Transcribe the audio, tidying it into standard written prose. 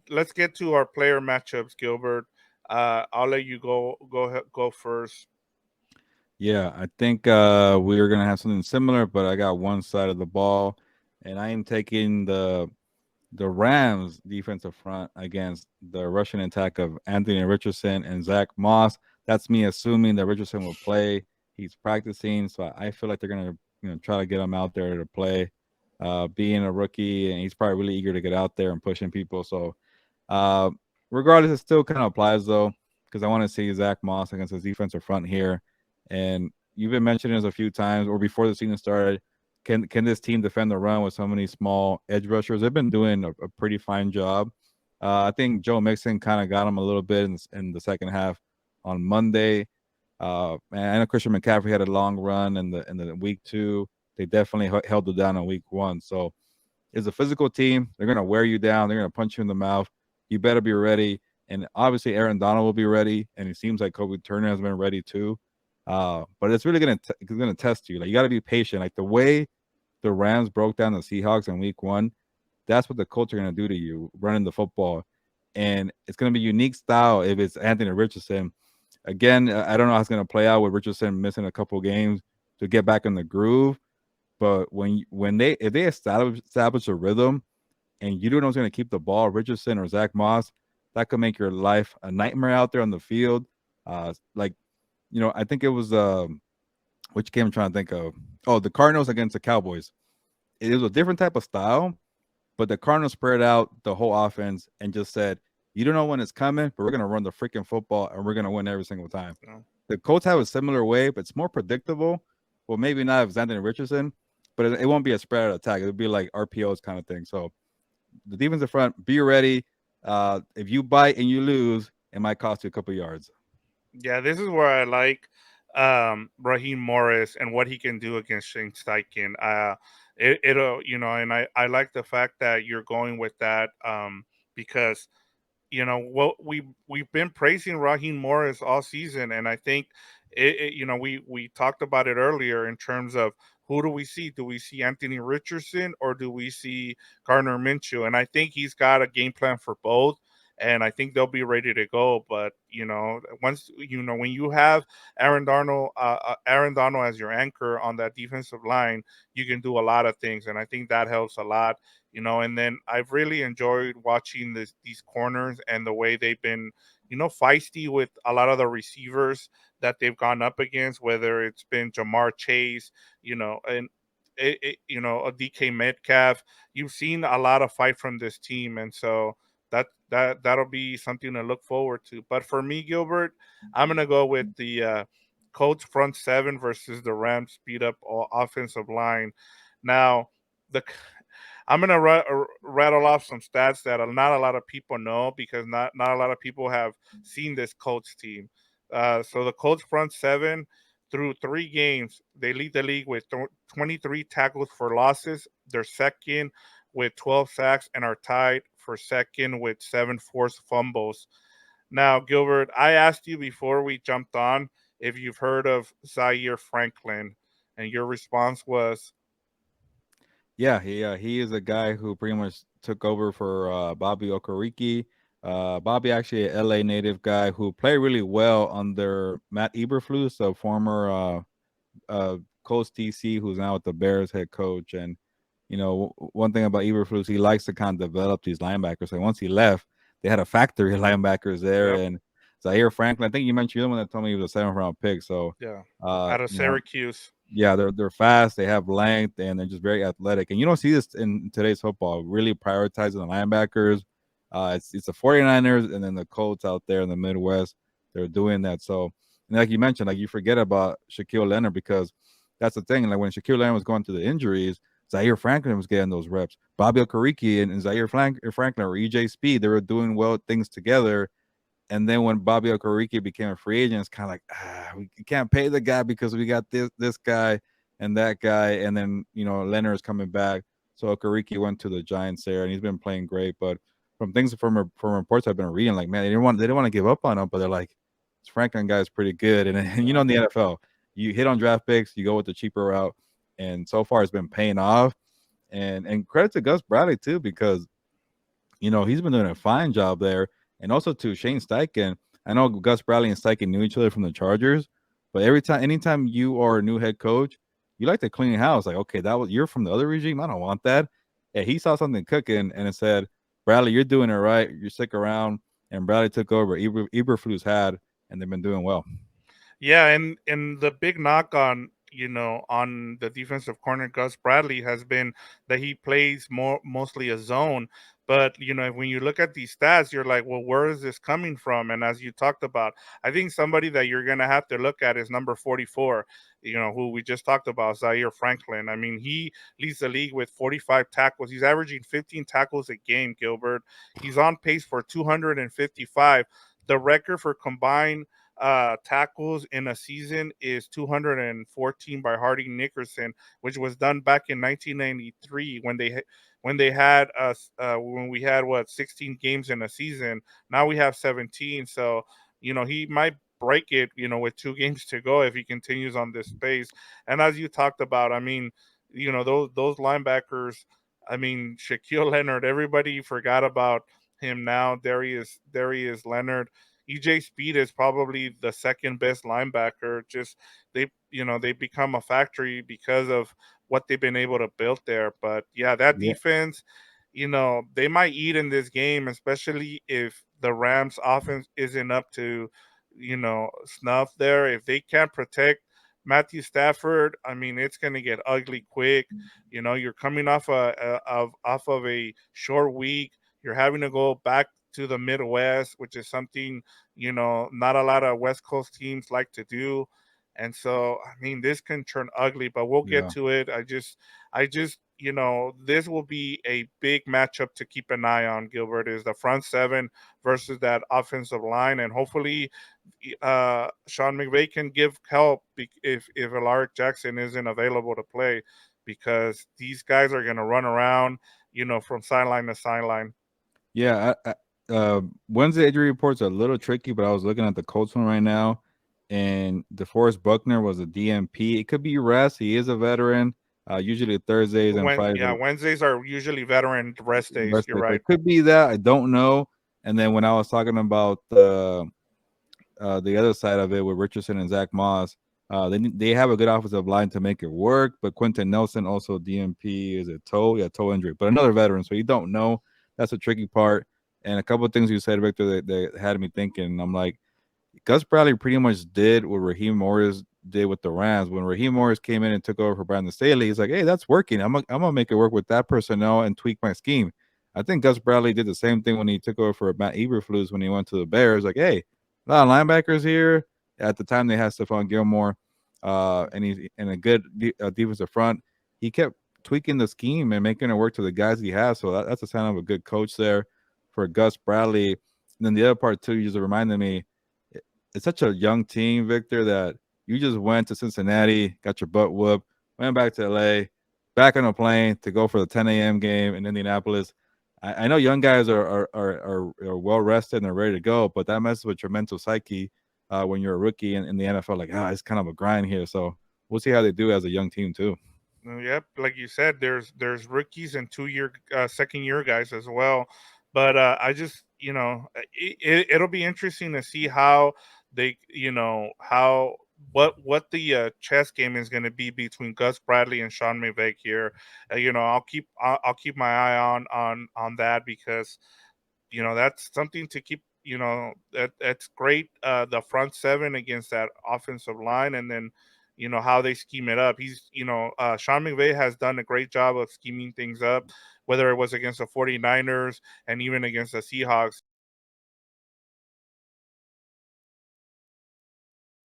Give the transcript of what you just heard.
let's get to our player matchups, Gilbert. I'll let you go first. Yeah, I think we are gonna have something similar, but I got one side of the ball, and I am taking the Rams defensive front against the rushing attack of Anthony Richardson and Zach Moss. That's me assuming that Richardson will play. He's practicing, so I feel like they're gonna try to get him out there to play. Being a rookie, and he's probably really eager to get out there and pushing people. So, uh, regardless, it still kind of applies though, because I want to see Zach Moss against his defensive front here. And you've been mentioning this a few times, or before the season started. Can this team defend the run with so many small edge rushers? They've been doing a pretty fine job. I think Joe Mixon kind of got him a little bit in the second half on Monday. And I know Christian McCaffrey had a long run in the week 2. They definitely held it down in week 1. So it's a physical team. They're gonna wear you down. They're gonna punch you in the mouth. You better be ready. And obviously Aaron Donald will be ready, and it seems like Kobe Turner has been ready too. But it's really gonna test you. Like you got to be patient. Like the way the Rams broke down the Seahawks in week 1, that's what the Colts are gonna do to you, running the football. And it's gonna be unique style if it's Anthony Richardson. Again, I don't know how it's gonna play out with Richardson missing a couple games to get back in the groove. But when they if they establish a rhythm and you don't know who's going to keep the ball, Richardson or Zach Moss, that could make your life a nightmare out there on the field. Like I think it was which game I'm trying to think of. Oh, the Cardinals against the Cowboys. It was a different type of style, but the Cardinals spread out the whole offense and just said, "You don't know when it's coming, but we're going to run the freaking football and we're going to win every single time." No. The Colts have a similar way, but it's more predictable. Well, maybe not if it's Anthony Richardson, but it won't be a spread out attack. It'll be like RPOs kind of thing. So the defense in front, be ready. If you bite and you lose, it might cost you a couple yards. Yeah, this is where I like Raheem Morris and what he can do against Shane Steichen. It'll and I like the fact that you're going with that because what we've been praising Raheem Morris all season, and I think we talked about it earlier in terms of who do we see? Do we see Anthony Richardson or do we see Gardner Minshew? And I think he's got a game plan for both. And I think they'll be ready to go. But once when you have Aaron Donald as your anchor on that defensive line, you can do a lot of things, and I think that helps a lot. And then I've really enjoyed watching these corners and the way they've been feisty with a lot of the receivers that they've gone up against, whether it's been Jamar Chase, and a DK Metcalf. You've seen a lot of fight from this team, and so that'll be something to look forward to. But for me, Gilbert, I'm gonna go with the Colts front seven versus the Rams speed up offensive line. Now, the I'm gonna rattle off some stats that not a lot of people know because not a lot of people have seen this Colts team. So the Colts front seven through 3 games, they lead the league with 23 tackles for losses. They're second with 12 sacks and are tied for second with 7 forced fumbles. Now, Gilbert, I asked you before we jumped on if you've heard of Zaire Franklin, and your response was, Yeah, he is a guy who pretty much took over for Bobby Okereke. Bobby actually a LA native guy who played really well under Matt Eberflus, a former Colts DC who's now with the Bears head coach. And one thing about Eberflus, he likes to kind of develop these linebackers. So once he left, they had a factory of linebackers there. "Yep, And Zaire Franklin, I think you mentioned you're the one that told me he was a 7th round pick. So, yeah, uh, out of you know, Syracuse." yeah, they're fast, they have length, and they're just very athletic. And you don't see this in today's football, really prioritizing the linebackers. It's the 49ers and then the Colts out there in the Midwest. They're doing that. So, and like you mentioned, like you forget about Shaquille Leonard because that's the thing. Like when Shaquille Leonard was going through the injuries, Zaire Franklin was getting those reps. Bobby Okereke and Zaire Franklin or EJ Speed, they were doing well things together. And then when Bobby Okereke became a free agent, it's kind of like we can't pay the guy because we got this guy and that guy, and then Leonard is coming back. So Okereke went to the Giants there, and he's been playing great. But from reports I've been reading, like man, they didn't want to give up on him, but they're like, this Franklin guy is pretty good. And, Yeah. in the NFL, you hit on draft picks, you go with the cheaper route, and so far it's been paying off. And credit to Gus Bradley too because He's been doing a fine job there. And also to Shane Steichen, I know Gus Bradley and Steichen knew each other from the Chargers, but anytime you are a new head coach, you like to clean house. Like, okay, you're from the other regime. I don't want that. Yeah, he saw something cooking and it said, Bradley, you're doing it right. You stick around. And Bradley took over. Eberflus had, and they've been doing well. Yeah, and the big knock on on the defensive corner Gus Bradley has been that he plays mostly a zone. But when you look at these stats, you're like, well, where is this coming from? And as you talked about, I think somebody that you're gonna have to look at is number 44. Who we just talked about, Zaire Franklin. I mean, he leads the league with 45 tackles. He's averaging 15 tackles a game. Gilbert. He's on pace for 255. The record for combined tackles in a season is 214 by Harding Nickerson, which was done back in 1993 when they had us when we had 16 games in a season. Now we have 17, so he might break it with 2 games to go if he continues on this pace. And as you talked about, I mean, those linebackers. I mean, Shaquille Leonard. Everybody forgot about him now. Darius Leonard. EJ Speed is probably the second best linebacker. Just they become a factory because of what they've been able to build there. But yeah, that Yeah, defense, they might eat in this game, especially if the Rams offense isn't up to, snuff there. If they can't protect Matthew Stafford, I mean, it's gonna get ugly quick. You're coming off of a short week. You're having to go back to the Midwest, which is something not a lot of West Coast teams like to do. And so, I mean, this can turn ugly, but we'll get yeah. to it. This will be a big matchup to keep an eye on, Gilbert, is the front seven versus that offensive line. And hopefully, Sean McVay can give help if Alaric Jackson isn't available to play, because these guys are going to run around, from sideline to sideline. Yeah, Wednesday injury reports are a little tricky, but I was looking at the Colts one right now, and DeForest Buckner was a DMP. It could be rest. He is a veteran. Usually Thursdays and Fridays are Wednesdays are usually veteran rest days. rest You're days, so right. it could be that. I don't know. And then when I was talking about the other side of it with Richardson and Zach Moss. They have a good offensive line to make it work, but Quentin Nelson also DMP is a toe, yeah, toe injury, but another veteran, so you don't know. That's a tricky part. And a couple of things you said, Victor, that had me thinking. I'm like, Gus Bradley pretty much did what Raheem Morris did with the Rams. When Raheem Morris came in and took over for Brandon Staley, he's like, hey, that's working. I'm gonna make it work with that personnel and tweak my scheme. I think Gus Bradley did the same thing when he took over for Matt Eberflus when he went to the Bears. Like, hey, a lot of linebackers here. At the time, they had Stephon Gilmore, and a good defensive front. He kept tweaking the scheme and making it work to the guys he has. So that's a sign of a good coach there for Gus Bradley. And then the other part too, you just reminded me, it's such a young team, Victor, that you just went to Cincinnati, got your butt whooped, went back to LA, back on a plane to go for the 10 a.m. game in Indianapolis. I know young guys are well rested and are ready to go, but that messes with your mental psyche when you're a rookie in the NFL. Like, it's kind of a grind here. So we'll see how they do as a young team too. Yep, like you said, there's rookies and 2 year, second year guys as well. But I just it'll be interesting to see how they how what the chess game is going to be between Gus Bradley and Sean McVay here. I'll keep my eye on that, because that's something to keep. That's great. The front seven against that offensive line, and then how they scheme it up. Sean McVay has done a great job of scheming things up, whether it was against the 49ers and even against the Seahawks.